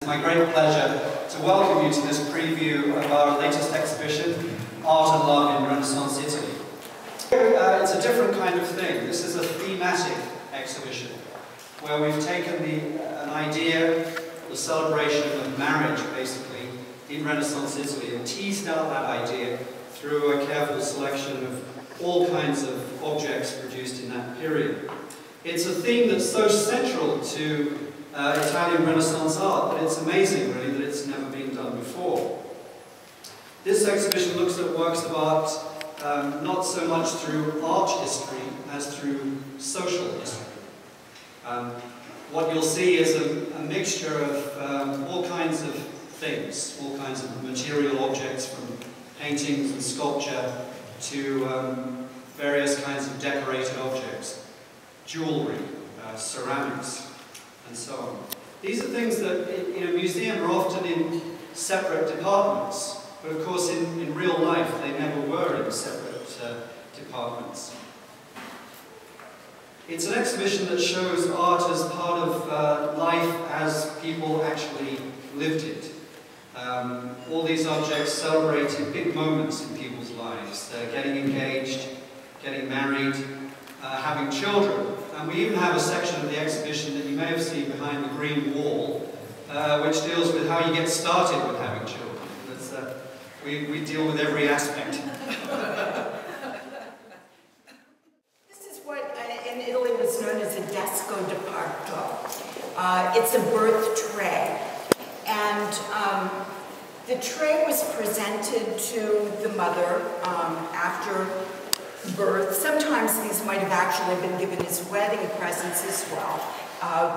My great pleasure to welcome you to this preview of our latest exhibition, Art and Love in Renaissance Italy. It's a different kind of thing. This is a thematic exhibition where we've taken an idea, the celebration of marriage basically, in Renaissance Italy and teased out that idea through a careful selection of all kinds of objects produced in that period. It's a theme that's so central to Italian Renaissance art that it's amazing, really, that it's never been done before. This exhibition looks at works of art not so much through art history as through social history. What you'll see is a mixture of all kinds of things, all kinds of material objects, from paintings and sculpture to various kinds of decorated objects, jewellery, ceramics, and so on. These are things that in a museum are often in separate departments, but of course in real life they never were in separate departments. It's an exhibition that shows art as part of life as people actually lived it. All these objects celebrated big moments in people's lives. They're getting engaged, getting married, having children. And we even have a section of the exhibition that you may have seen behind the green wall, which deals with how you get started with having children. We deal with every aspect. This is what in Italy was known as a desco di parto. It's a birth tray. And the tray was presented to the mother after birth. Sometimes these might have actually been given as wedding presents as well,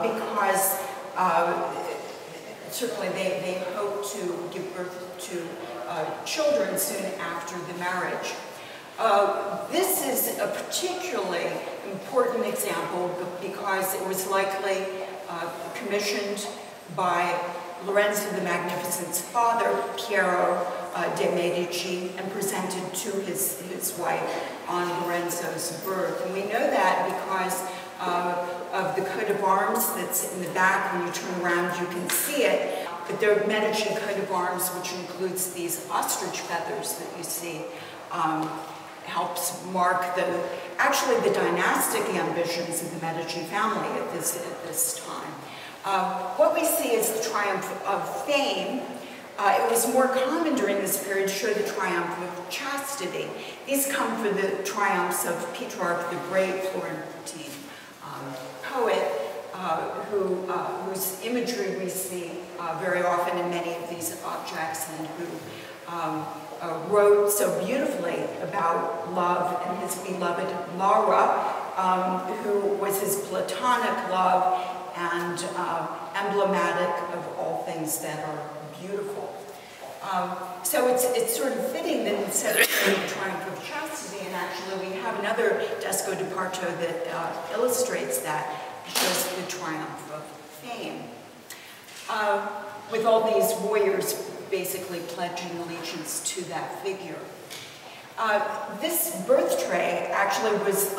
because certainly they hope to give birth to children soon after the marriage. This is a particularly important example because it was likely commissioned by Lorenzo the Magnificent's father, Piero de' Medici, and presented to his wife on Lorenzo's birth. And we know that because of the coat of arms that's in the back. When you turn around, you can see it. But the Medici coat of arms, which includes these ostrich feathers that you see, helps mark actually the dynastic ambitions of the Medici family at this time. What we see is the triumph of fame. It was more common during this period to show the triumph of chastity. These come for the triumphs of Petrarch the Great, Florentine poet, whose imagery we see very often in many of these objects, and who wrote so beautifully about love and his beloved Laura, who was his platonic love and emblematic of all things that are beautiful. So it's sort of fitting that instead of the triumph of chastity, and actually we have another desco di parto that illustrates that, shows the triumph of fame. With all these warriors basically pledging allegiance to that figure. This birth tray actually was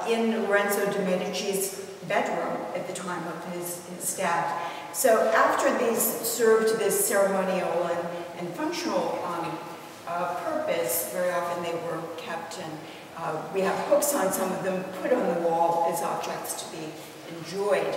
in Lorenzo de' Medici's bedroom at the time of his death. So after these served this ceremonial and functional purpose, very often they were kept, and we have hooks on some of them, put on the wall as objects to be enjoyed.